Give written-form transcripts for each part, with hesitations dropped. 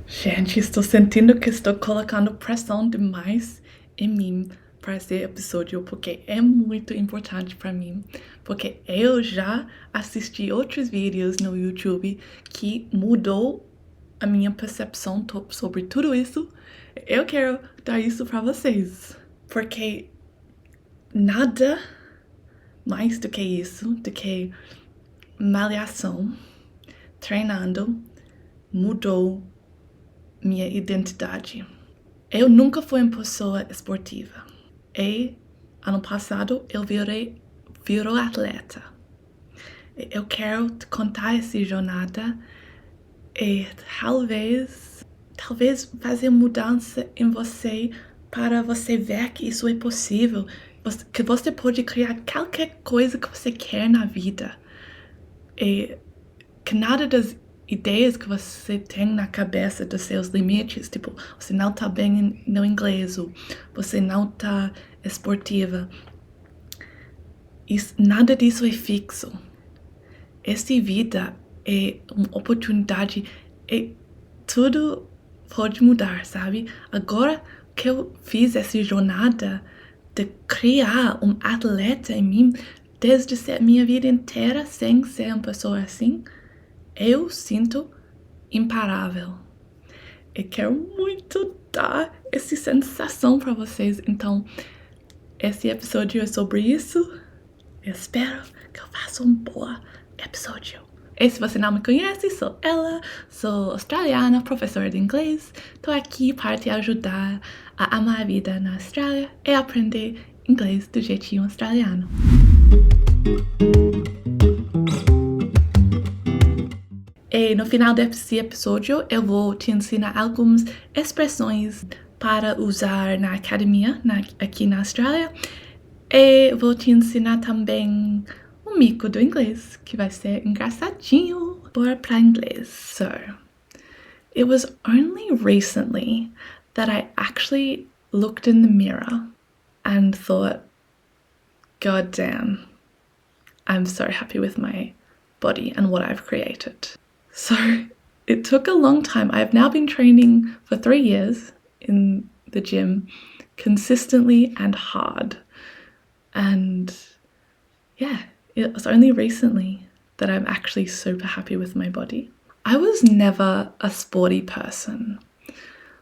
Gente, estou sentindo que estou colocando pressão demais em mim para esse episódio, porque é muito importante para mim, porque eu já assisti outros vídeos no YouTube que mudou a minha percepção sobre tudo isso. Eu quero dar isso para vocês, porque nada mais do que isso, do que malhação, treinando, mudou minha identidade. Eu nunca fui uma pessoa esportiva. E ano passado eu virou atleta. Eu quero te contar essa jornada e talvez fazer mudança em você para você ver que isso é possível, que você pode criar qualquer coisa que você quer na vida. E que nada das ideias que você tem na cabeça dos seus limites, tipo, você não tá bem no inglês, ou você não tá esportiva, nada disso é fixo. Essa vida é uma oportunidade e tudo pode mudar, sabe? Agora que eu fiz essa jornada de criar um atleta em mim, desde ser minha vida inteira sem ser uma pessoa assim, eu sinto imparável. Eu quero muito dar essa sensação para vocês. Então, esse episódio é sobre isso. Eu espero que eu faça um bom episódio. E se você não me conhece, sou ela, sou australiana, professora de inglês. Estou aqui para te ajudar a amar a vida na Austrália e aprender inglês do jeitinho australiano. E no final desse episódio eu vou te ensinar algumas expressões para usar na academia aqui na Austrália. E vou te ensinar também um mico do inglês, que vai ser engraçadinho. Bora para inglês. So, it was only recently that I actually looked in the mirror and thought, God damn, I'm so happy with my body and what I've created. So it took a long time. I've now been training for 3 years in the gym, consistently and hard. And yeah, it was only recently that I'm actually super happy with my body. I was never a sporty person.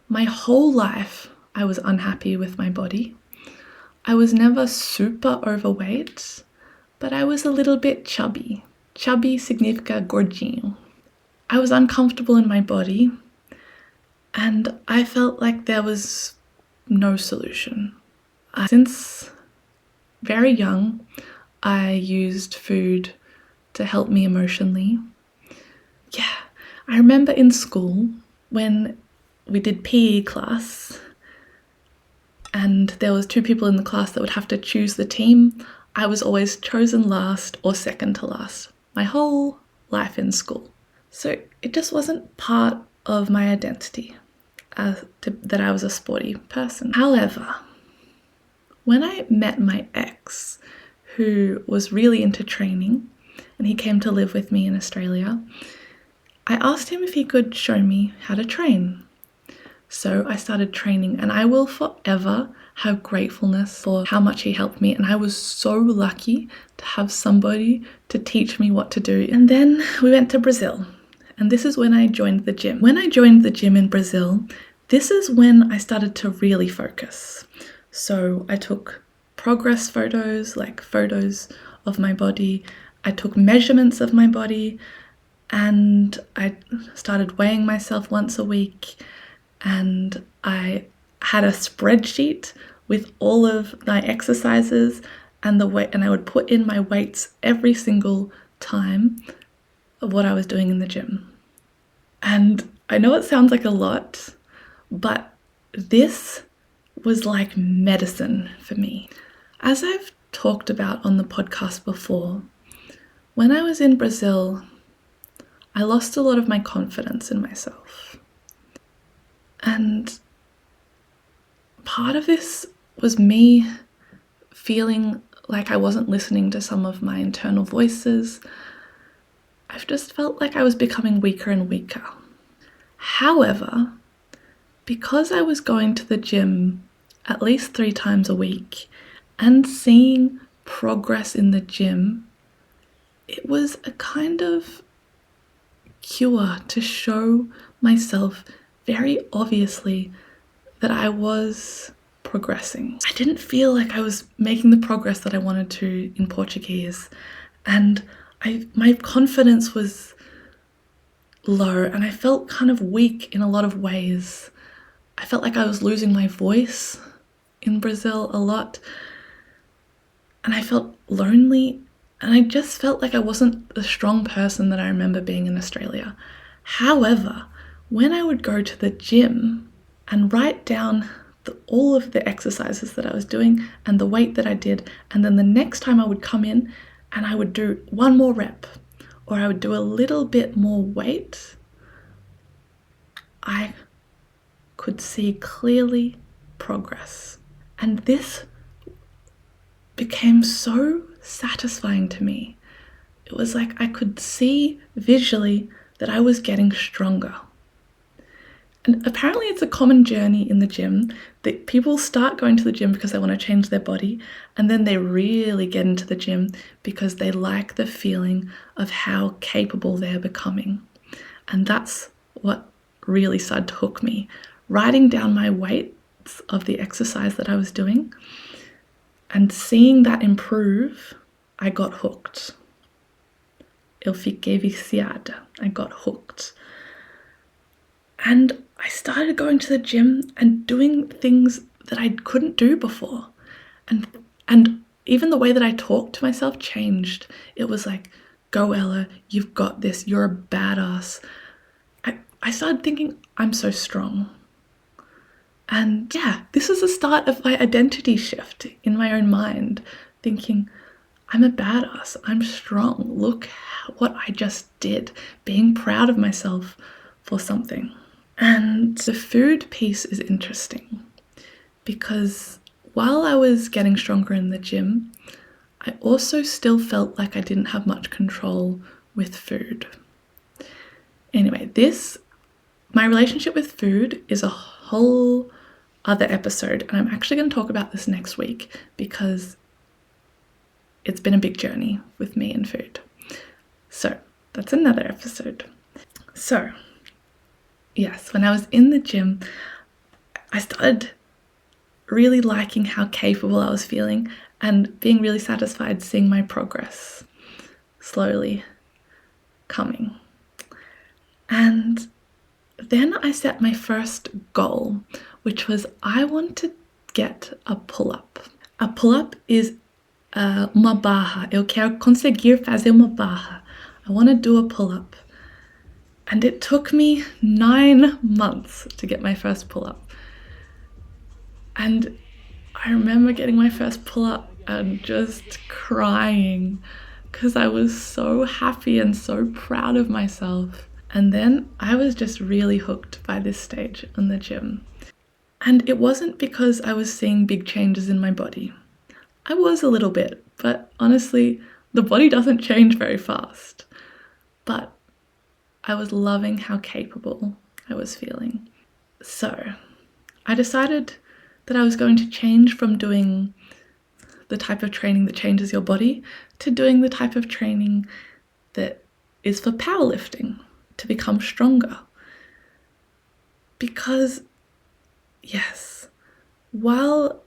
My whole life, I was unhappy with my body. I was never super overweight, but I was a little bit chubby. Chubby significa gordinho. I was uncomfortable in my body, and I felt like there was no solution. Since very young, I used food to help me emotionally. Yeah, I remember in school when we did PE class and there was 2 people in the class that would have to choose the team. I was always chosen last or second to last my whole life in school. So it just wasn't part of my identity that I was a sporty person. However, when I met my ex, who was really into training, and he came to live with me in Australia, I asked him if he could show me how to train. So I started training, and I will forever have gratefulness for how much he helped me, and I was so lucky to have somebody to teach me what to do. And then we went to Brazil, and this is when I joined the gym. When I joined the gym in Brazil, this is when I started to really focus. So I took progress photos, like photos of my body. I took measurements of my body, and I started weighing myself once a week, and I had a spreadsheet with all of my exercises and the weight, and I would put in my weights every single time of what I was doing in the gym. And I know it sounds like a lot, but this was like medicine for me. As I've talked about on the podcast before, when I was in Brazil, I lost a lot of my confidence in myself. And part of this was me feeling like I wasn't listening to some of my internal voices. I've just felt like I was becoming weaker and weaker. However, because I was going to the gym at least 3 times a week and seeing progress in the gym, it was a kind of cure to show myself very obviously that I was progressing. I didn't feel like I was making the progress that I wanted to in Portuguese, and my confidence was low, and I felt kind of weak in a lot of ways. I felt like I was losing my voice in Brazil a lot, and I felt lonely, and I just felt like I wasn't the strong person that I remember being in Australia. However, when I would go to the gym and write down all of the exercises that I was doing and the weight that I did, and then the next time I would come in and I would do one more rep, or I would do a little bit more weight, I could see clearly progress. And this became so satisfying to me. It was like I could see visually that I was getting stronger. And apparently it's a common journey in the gym that people start going to the gym because they want to change their body, and then they really get into the gym because they like the feeling of how capable they're becoming. And that's what really started to hook me. Writing down my weights of the exercise that I was doing and seeing that improve, I got hooked. Eu fiquei viciada. I got hooked. And I started going to the gym and doing things that I couldn't do before. And even the way that I talked to myself changed. It was like, go Ella, you've got this, you're a badass. I started thinking, I'm so strong. And yeah, this was the start of my identity shift in my own mind, thinking, I'm a badass, I'm strong, look what I just did, being proud of myself for something. And the food piece is interesting because while I was getting stronger in the gym, I also still felt like I didn't have much control with food. Anyway, my relationship with food is a whole other episode, and I'm actually going to talk about this next week because it's been a big journey with me and food. So that's another episode. So yes, when I was in the gym, I started really liking how capable I was feeling and being really satisfied seeing my progress slowly coming. And then I set my first goal, which was I want to get a pull-up. A pull-up is uma barra. Eu quero conseguir fazer uma barra. I want to do a pull-up. And it took me 9 months to get my first pull-up. And I remember getting my first pull-up and just crying because I was so happy and so proud of myself. And then I was just really hooked by this stage in the gym. And it wasn't because I was seeing big changes in my body. I was a little bit, but honestly, the body doesn't change very fast. But I was loving how capable I was feeling. So I decided that I was going to change from doing the type of training that changes your body to doing the type of training that is for powerlifting, to become stronger. Because, yes, while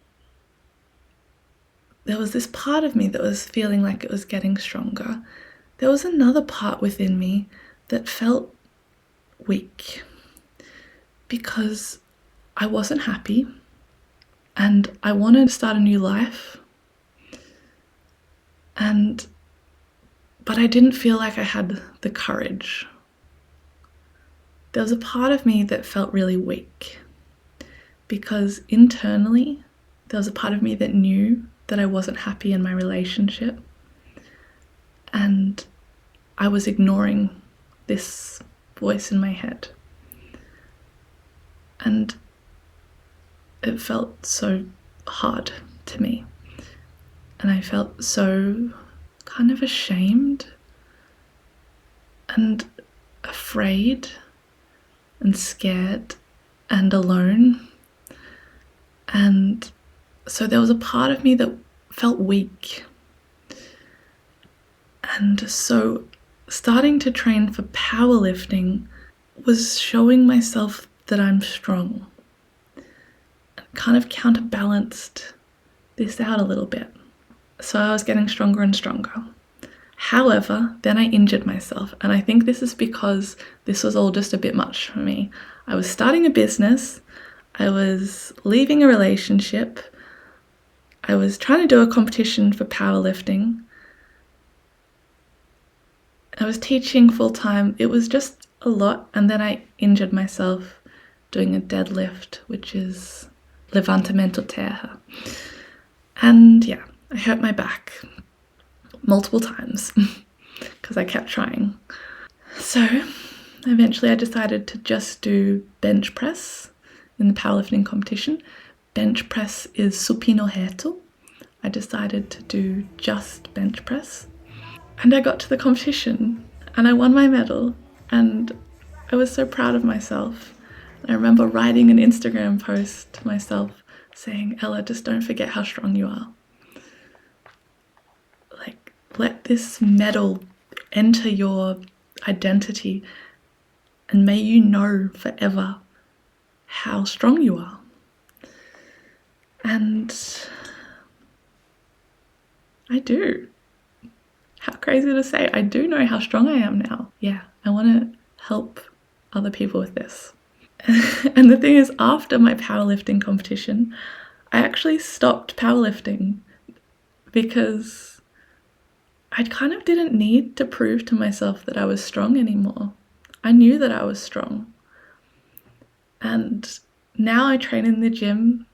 there was this part of me that was feeling like it was getting stronger, there was another part within me that felt weak because I wasn't happy and I wanted to start a new life, but I didn't feel like I had the courage. There was a part of me that felt really weak because internally there was a part of me that knew that I wasn't happy in my relationship, and I was ignoring this voice in my head. And it felt so hard to me. And I felt so kind of ashamed and afraid and scared and alone. And so there was a part of me that felt weak. And so starting to train for powerlifting was showing myself that I'm strong. And kind of counterbalanced this out a little bit. So I was getting stronger and stronger. However, then I injured myself, and I think this is because this was all just a bit much for me. I was starting a business, I was leaving a relationship, I was trying to do a competition for powerlifting, I was teaching full-time. It was just a lot, and then I injured myself doing a deadlift, which is levantamento, inteira. And yeah, I hurt my back multiple times because I kept trying. So eventually I decided to just do bench press in the powerlifting competition. Bench press is supino reto. I decided to do just bench press. And I got to the competition and I won my medal and I was so proud of myself. I remember writing an Instagram post to myself saying, Ella, just don't forget how strong you are. Like, let this medal enter your identity and may you know forever how strong you are. And I do. How crazy to say, I do know how strong I am now. Yeah, I want to help other people with this. And the thing is, after my powerlifting competition, I actually stopped powerlifting because I kind of didn't need to prove to myself that I was strong anymore. I knew that I was strong. And now I train in the gym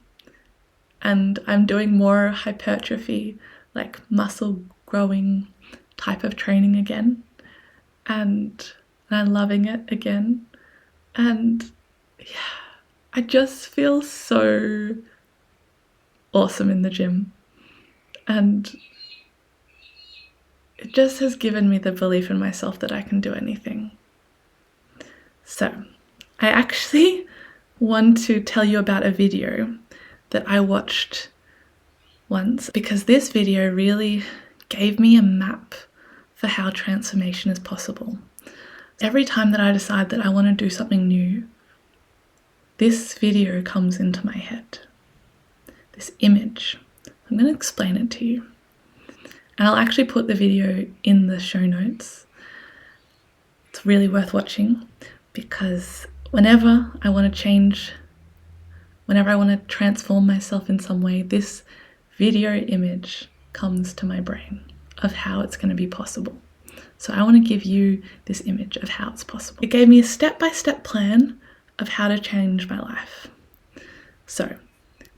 and I'm doing more hypertrophy, like muscle growing type of training again. And I'm loving it again. And yeah, I just feel so awesome in the gym. And it just has given me the belief in myself that I can do anything. So I actually want to tell you about a video that I watched once because this video really gave me a map for how transformation is possible. Every time that I decide that I want to do something new, this video comes into my head. This image. I'm going to explain it to you. And I'll actually put the video in the show notes. It's really worth watching because whenever I want to change, whenever I want to transform myself in some way, this video image comes to my brain of how it's going to be possible. So I want to give you this image of how it's possible. It gave me a step-by-step plan of how to change my life. So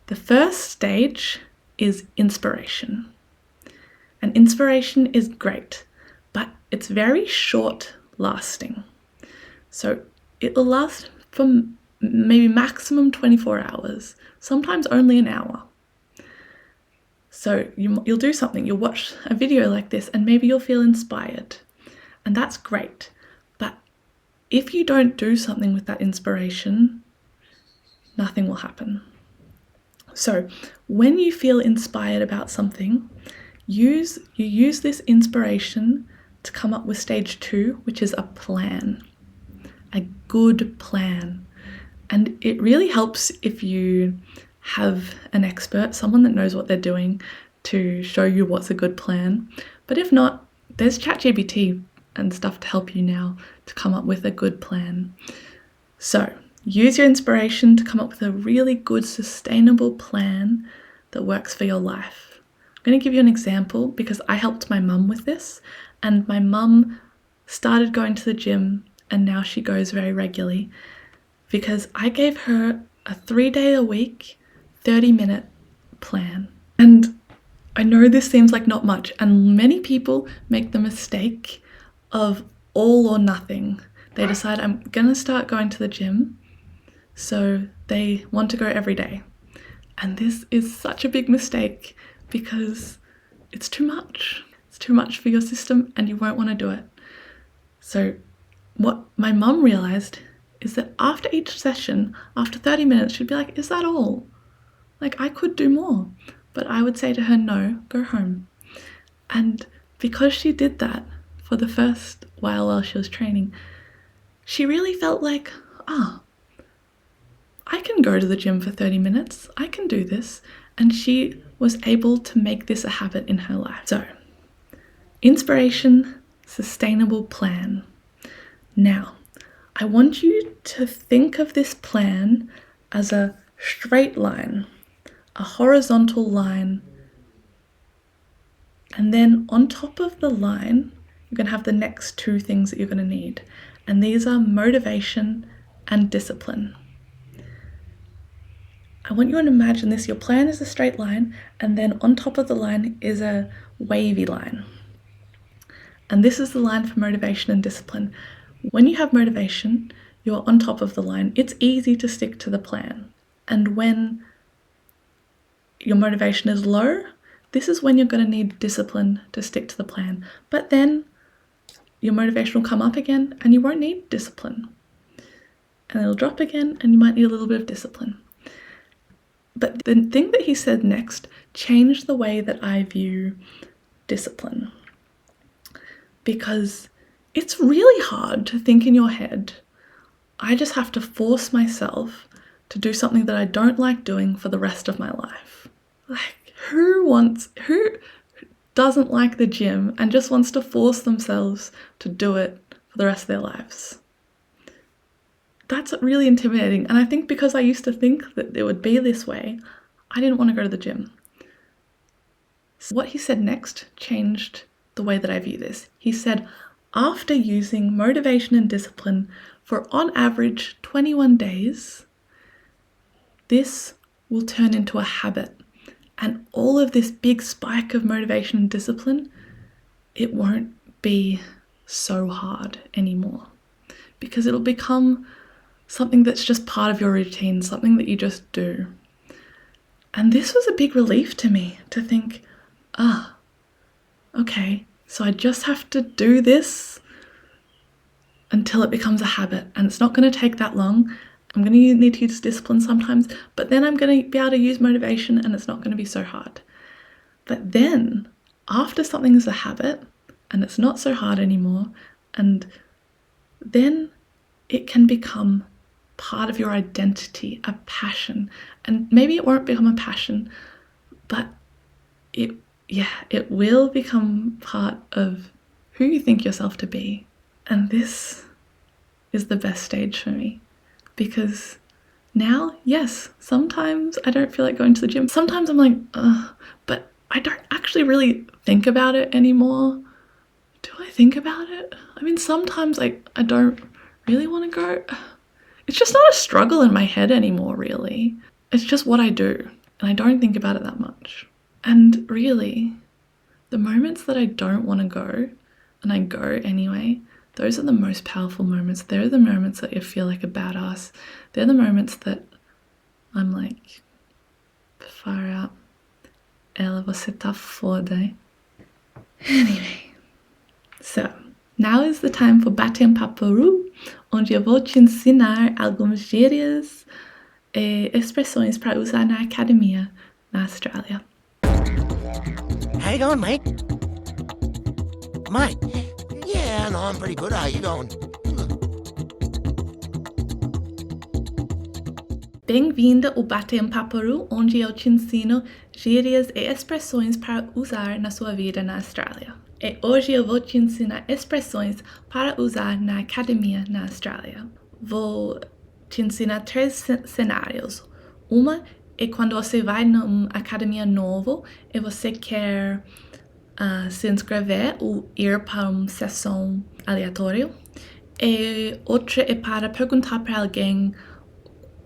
the first stage is inspiration. And inspiration is great, but it's very short lasting. So it will last for maybe maximum 24 hours, sometimes only an hour. So you'll do something, you'll watch a video like this and maybe you'll feel inspired. And that's great. But if you don't do something with that inspiration, nothing will happen. So when you feel inspired about something, you use this inspiration to come up with stage 2, which is a plan, a good plan. And it really helps if you have an expert, someone that knows what they're doing, to show you what's a good plan. But if not, there's ChatGPT and stuff to help you now to come up with a good plan. So use your inspiration to come up with a really good, sustainable plan that works for your life. I'm going to give you an example because I helped my mum with this, and my mum started going to the gym and now she goes very regularly because I gave her a 3-day-a-week, 30-minute plan. And I know this seems like not much, and many people make the mistake of all or nothing. They decide, I'm going to start going to the gym, so they want to go every day. And this is such a big mistake because it's too much. It's too much for your system and you won't want to do it. So what my mum realized is that after each session, after 30 minutes, she'd be like, is that all? Like, I could do more. But I would say to her, no, go home. And because she did that for the first while she was training, she really felt like, I can go to the gym for 30 minutes. I can do this. And she was able to make this a habit in her life. So, inspiration, sustainable plan. Now, I want you to think of this plan as a straight line, a horizontal line, and then on top of the line, you're going to have the next two things that you're going to need. And these are motivation and discipline. I want you to imagine this. Your plan is a straight line, and then on top of the line is a wavy line. And this is the line for motivation and discipline. When you have motivation, you're on top of the line. It's easy to stick to the plan. And when your motivation is low, this is when you're going to need discipline to stick to the plan. But then your motivation will come up again and you won't need discipline. And it'll drop again and you might need a little bit of discipline. But the thing that he said next changed the way that I view discipline. Because it's really hard to think in your head, I just have to force myself to do something that I don't like doing for the rest of my life. Like, who doesn't like the gym and just wants to force themselves to do it for the rest of their lives? That's really intimidating. And I think because I used to think that it would be this way, I didn't want to go to the gym. So what he said next changed the way that I view this. He said, after using motivation and discipline for on average 21 days, this will turn into a habit. And all of this big spike of motivation and discipline, it won't be so hard anymore. Because it'll become something that's just part of your routine, something that you just do. And this was a big relief to me to think, okay, so I just have to do this until it becomes a habit. And it's not going to take that long. I'm going to need to use discipline sometimes, but then I'm going to be able to use motivation and it's not going to be so hard. But then, after something is a habit and it's not so hard anymore, and then it can become part of your identity, a passion. And maybe it won't become a passion, but it will become part of who you think yourself to be. And this is the best stage for me. Because now, yes, sometimes I don't feel like going to the gym. Sometimes I'm like, but I don't actually really think about it anymore. Do I think about it? I mean, sometimes I don't really want to go. It's just not a struggle in my head anymore, really. It's just what I do, and I don't think about it that much. And really, the moments that I don't want to go, and I go anyway, those are the most powerful moments. They're the moments that you feel like a badass. They're the moments that I'm like, far out. Ela, você tá foda. Anyway, so now is the time for Bater Papo, onde eu vou te ensinar algumas gírias e expressões para usar na academia na Austrália. How you going, mate? Mate? Yeah, no, I'm pretty good. How you going? Bem-vinda ao Bater Papo, onde eu te ensino gírias e expressões para usar na sua vida na Austrália. E hoje eu vou te ensinar expressões para usar na academia na Austrália. Vou te ensinar 3 cenários. Uma é quando você vai numa academia nova e você quer se inscrever ou ir para uma sessão aleatória. E outra é para perguntar para alguém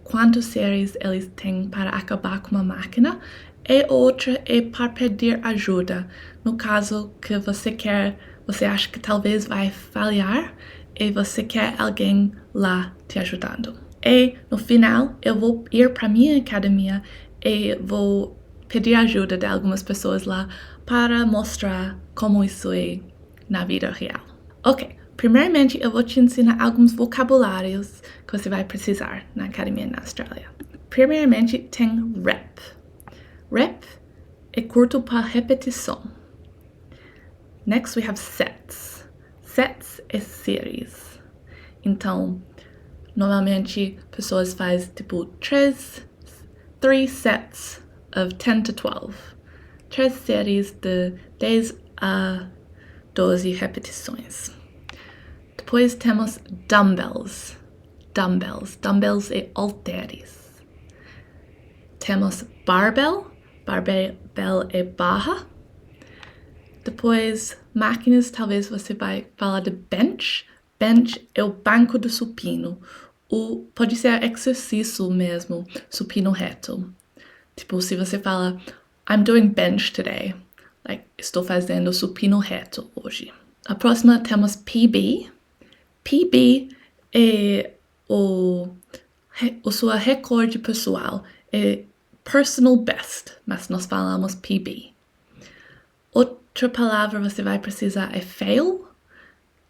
quantas séries eles têm para acabar com uma máquina. E outra é para pedir ajuda. No caso que você acha que talvez vai falhar e você quer alguém lá te ajudando. E no final eu vou ir para minha academia e vou pedir ajuda de algumas pessoas lá para mostrar como isso é na vida real. Ok, Primeiramente, eu vou te ensinar alguns vocabulários que você vai precisar na academia na Austrália. Primeiramente, tem rep. Rep é curto para repetição. Next, we have sets. Sets é séries. Então, normalmente, pessoas fazem tipo 3 sets of 10 to 12. 3 séries de 10 a 12 repetições. Depois temos dumbbells. Dumbbells é halteres. Temos barbell. Barbell é barra. Depois, máquinas, talvez você vai falar de bench. Bench é o banco do supino. Pode ser exercício mesmo, supino reto. Tipo, se você fala, I'm doing bench today. Like, estou fazendo supino reto hoje. A próxima temos PB. PB é o sua recorde pessoal. É personal best, mas nós falamos PB. Outra palavra você vai precisar é fail.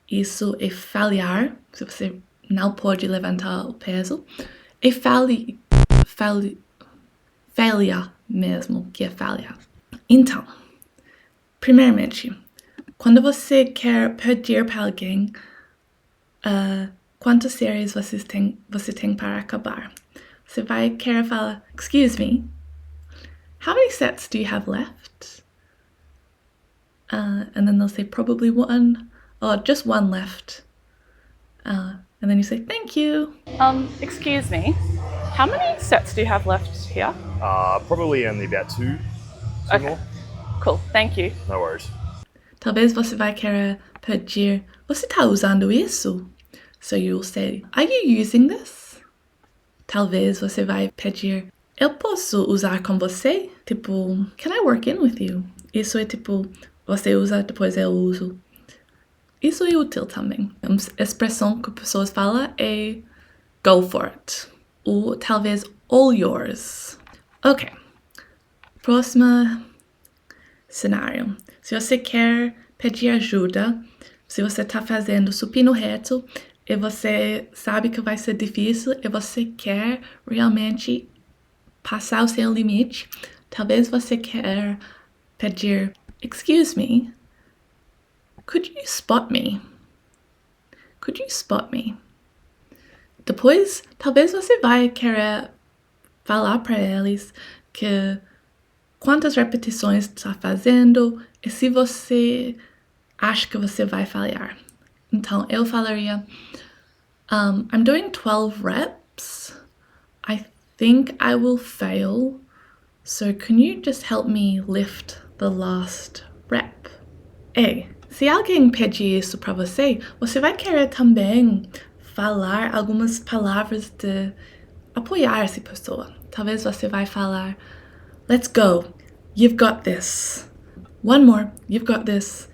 Isso é falhar, se você não pode levantar o peso. É falha mesmo, que é falhar. Então, primeiramente, quando você quer pedir para alguém quantas séries você tem para acabar, você vai querer falar, excuse me, how many sets do you have left? And then they'll say probably one, or just one left. And then you say, thank you. Excuse me, how many sets do you have left here? Probably only about two Okay. more. Cool, thank you. No worries. Talvez você vai querer pedir, você está usando isso? So you'll say, are you using this? Talvez você vai pedir, eu posso usar com você? Tipo, can I work in with you? Isso é tipo, você usa, depois eu uso. Isso é útil também. A expressão que pessoas falam é go for it. Ou talvez all yours. Ok. Próximo cenário. Se você quer pedir ajuda, se você está fazendo supino reto e você sabe que vai ser difícil e você quer realmente passar o seu limite, talvez você quer pedir, excuse me, could you spot me? Could you spot me? Depois, talvez você vai querer falar para eles que quantas repetições está fazendo e se você acha que você vai falhar. Então, eu falaria, I'm doing 12 reps. I think I will fail. So can you just help me lift the last rep? E se alguém pedir isso para você, você vai querer também falar algumas palavras de apoiar essa pessoa. Talvez você vai falar, let's go, you've got this. One more, you've got this.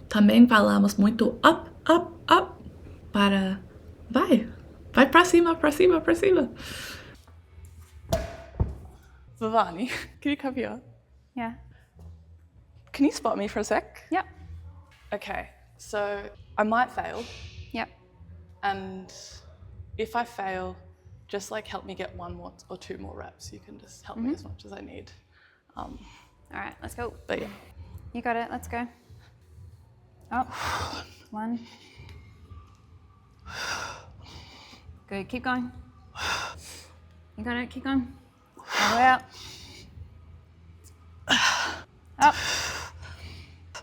Também falamos muito up, up, up, para vai para cima, para cima, para cima. Vivani, can you come here? Yeah. Can you spot me for a sec? Yep. Okay, so I might fail, Yep. and if I fail, just like help me get one more or two more reps. You can just help me as much as I need. All right, let's go. But yeah. You got it. Let's go. Up. One. Good. Keep going. You got it. Keep going. All the way up. Up.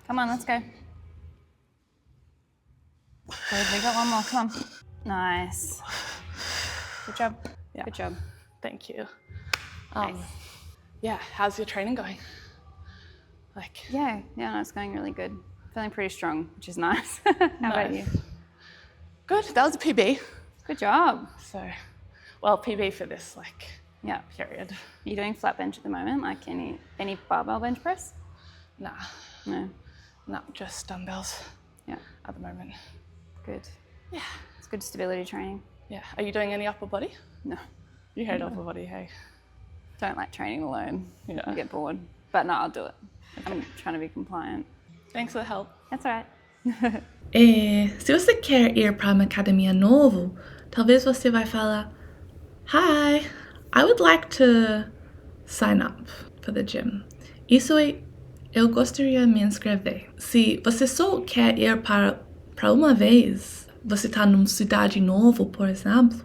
Come on, let's go. Good. We got one more. Come on. Nice. Good job. Yeah. Good job. Thank you. Nice. Yeah, how's your training going? Like, Yeah, no, it's going really good. Feeling pretty strong, which is nice. How about you? good. That was a PB. Good job. So, well, PB for this Yeah. period. Are you doing flat bench at the moment? Like any barbell bench press? Nah, No. just dumbbells Yeah. at the moment. Good. Yeah. It's good stability training. Yeah. Are you doing any upper body? No. You hate upper body, hey? Don't like training alone. Yeah. I get bored. But no, I'll do it. I'm trying to be compliant. Thanks for the help. That's all right. Se você quer ir para uma academia novo, talvez você vai falar, Hi, I would like to sign up for the gym. Isso é, eu gostaria de me inscrever. Se você só quer ir para uma vez, você está numa cidade nova, por exemplo,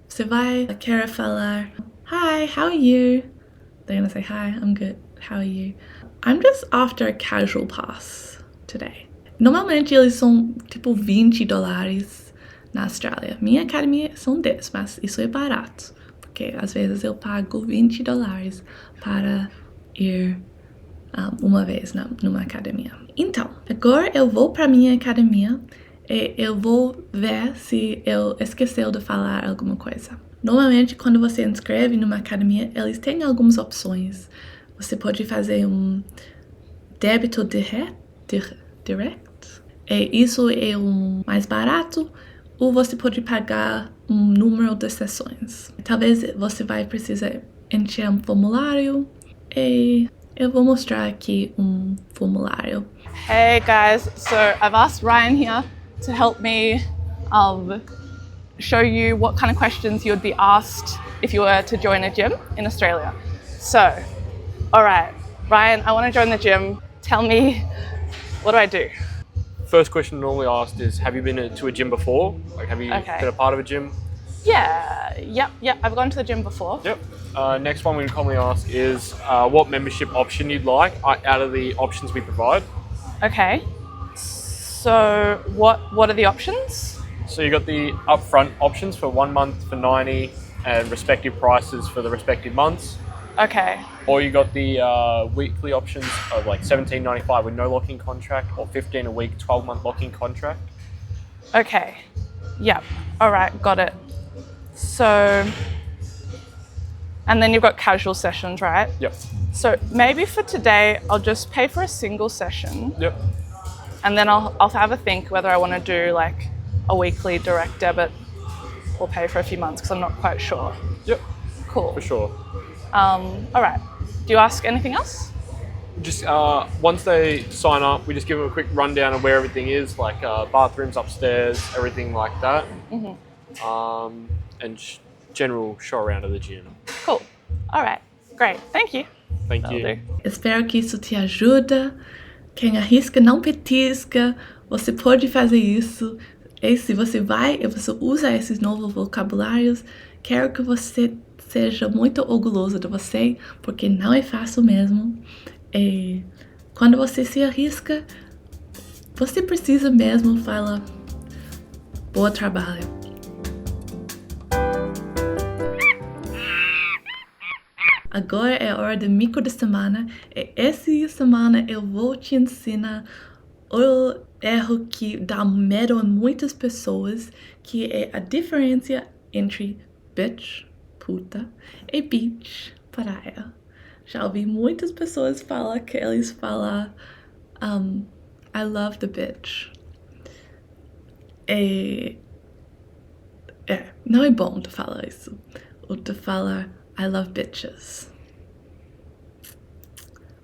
você vai querer falar, Hi, how are you? They're gonna say, Hi, I'm good. How are you? I'm just after a casual pass today. Normalmente eles são tipo $20 na Austrália. Minha academia são 10, mas isso é barato. Porque às vezes eu pago $20 para ir uma vez numa academia. Então, agora eu vou para minha academia e eu vou ver se eu esqueceu de falar alguma coisa. Normalmente, quando você inscreve numa academia, eles têm algumas opções. Você pode fazer um débito direct. Isso é o mais barato, ou você pode pagar um número de sessões. Talvez você vai precisar encher um formulário e eu vou mostrar aqui um formulário. Hey guys, so I've asked Ryan here to help me show you what kind of questions you would be asked if you were to join a gym in Australia. So, all right, Ryan, I want to join the gym. Tell me, what do I do? First question normally asked is, have you been to a gym before? Like, have you been a part of a gym? Yep, I've gone to the gym before. Yep. Next one we commonly ask is what membership option you'd like out of the options we provide. Okay. So what are the options? So you got the upfront options for 1 month for $90 and respective prices for the respective months. Okay. Or you got the weekly options of like $17.95 with no lock-in contract, or $15 a week, 12-month lock-in contract. Okay. Yep. All right. Got it. So, and then you've got casual sessions, right? Yep. So maybe for today, I'll just pay for a single session. Yep. And then I'll have a think whether I want to do like a weekly direct debit or pay for a few months because I'm not quite sure. Yep. Cool. For sure. All right. Do you ask anything else? Just once they sign up, we just give them a quick rundown of where everything is, like bathrooms upstairs, everything like that. Mm-hmm. And general show around of the gym. Cool. All right. Great. Thank you. Thank That'll you. do. Espero que isso te ajuda. Quem arrisca não petisca. Você pode fazer isso. E se você vai e você usa esses novos vocabulários, quero que você seja muito orgulhoso de você, porque não é fácil mesmo. E quando você se arrisca, você precisa mesmo falar bom trabalho. Agora é a hora do mico da semana. E essa semana eu vou te ensinar o erro que dá medo a muitas pessoas, que é a diferença entre bitch, puta, e beach, praia. Já ouvi muitas pessoas falar que eles falam I love the bitch. Não é bom de falar isso. Ou de falar I love bitches.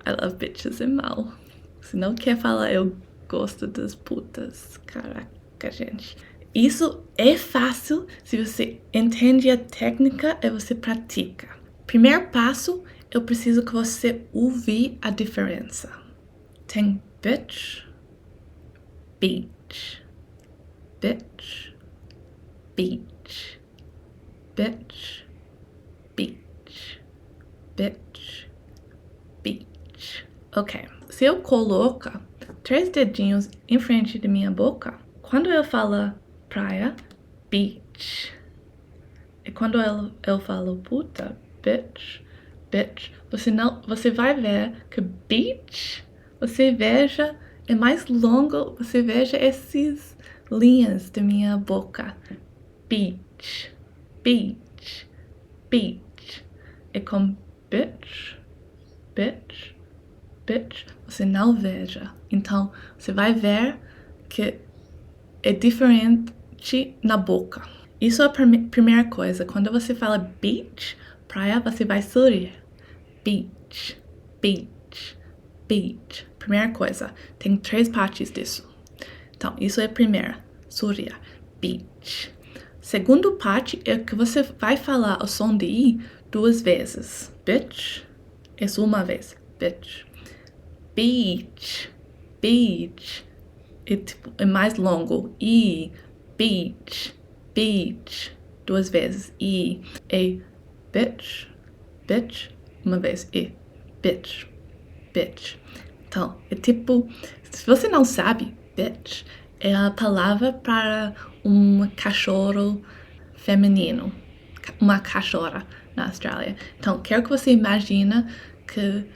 I love bitches é mal. Se não quer falar eu gosto das putas. Caraca, gente. Isso é fácil se você entende a técnica e você pratica. Primeiro passo, eu preciso que você ouve a diferença. Tem bitch, beach, bitch, beach, bitch, beach, bitch, beach. Ok, se eu coloco 3 dedinhos em frente da minha boca, quando eu falo praia, beach. E quando eu falo puta, bitch, você vai ver que beach, você veja, é mais longo, você veja essas linhas da minha boca. Beach, beach, beach. E com bitch, bitch, bitch, você não veja. Então, você vai ver que é diferente na boca. Isso é a primeira coisa. Quando você fala beach, praia, você vai sorrir. Beach, beach, beach. Primeira coisa. Tem 3 partes disso. Então, isso é a primeira. Sorrir. Beach. Segundo parte é que você vai falar o som de I 2 vezes. Bitch. É uma vez. Bitch. Beach. Beach. É mais longo. I. Beach. Beach. 2 vezes. I. E. Bitch. Bitch. Uma vez. E. Bitch. Bitch. Então, é tipo... Se você não sabe, bitch é a palavra para um cachorro feminino. Uma cachorra na Austrália. Então, quero que você imagine que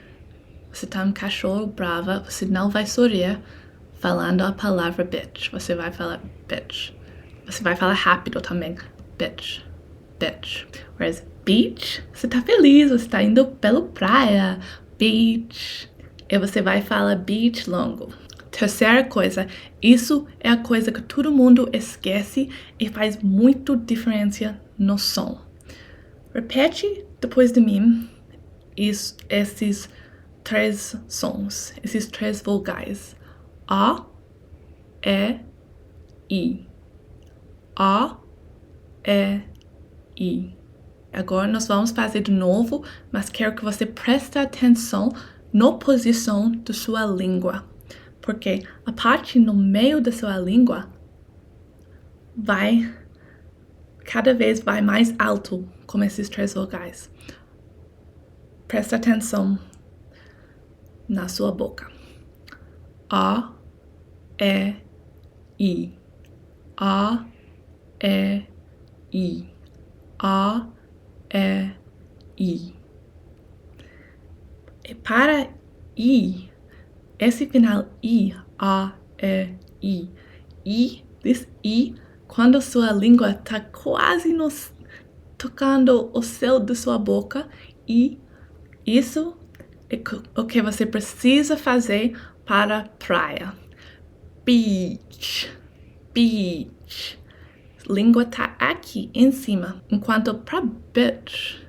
você tá um cachorro brava, você não vai sorrir falando a palavra bitch. Você vai falar bitch. Você vai falar rápido também. Bitch. Bitch. Whereas beach, você tá feliz, você tá indo pela praia. Beach. E você vai falar beach longo. Terceira coisa, isso é a coisa que todo mundo esquece e faz muito diferença no som. Repete depois de mim esses 3 sons, esses 3 vogais. A, E, I. A, E, I. Agora nós vamos fazer de novo, mas quero que você preste atenção na posição da sua língua. Porque a parte no meio da sua língua cada vez vai mais alto com esses 3 vogais. Presta atenção na sua boca. A, E, I. A, E, I. A, E, I. E para I, esse final I, A, E, I. This I, quando sua língua está quase tocando o céu da sua boca, I, isso é o que você precisa fazer para praia. Beach. Beach. Língua está aqui em cima, enquanto para bitch,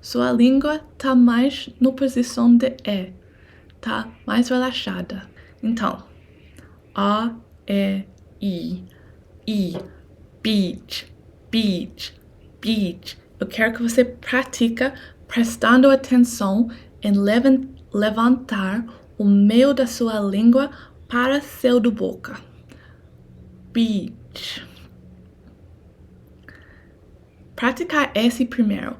sua língua está mais na posição de E. Tá mais relaxada. Então, A, E, I, beach, beach, beach. Eu quero que você pratica prestando atenção em levantar o meio da sua língua para o céu da boca. Beach. Praticar esse primeiro.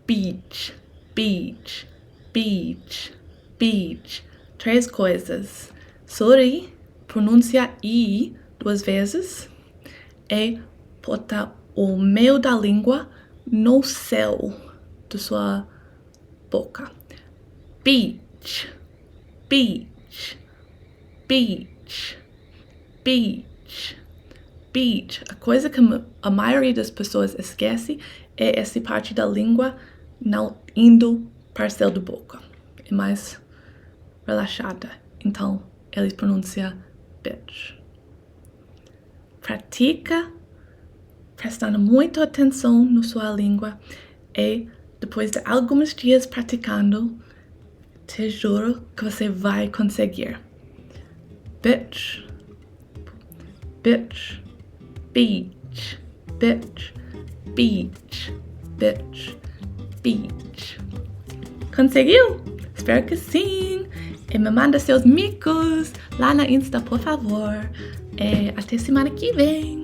Beach, beach, beach, beach. 3 coisas. Sorrir, pronuncia I 2 vezes e botar o meio da língua no céu da sua boca. Beach, beach, beach, beach, beach. A coisa que a maioria das pessoas esquece é essa parte da língua não indo para o céu da boca. É mais relaxada. Então, ele pronuncia bitch. Pratica prestando muita atenção na sua língua e depois de alguns dias praticando, te juro que você vai conseguir. Bitch. Bitch. Beach. Bitch. Beach. Bitch. Beach. Conseguiu? Espero que sim! E me manda seus micos lá na Insta, por favor. E até semana que vem!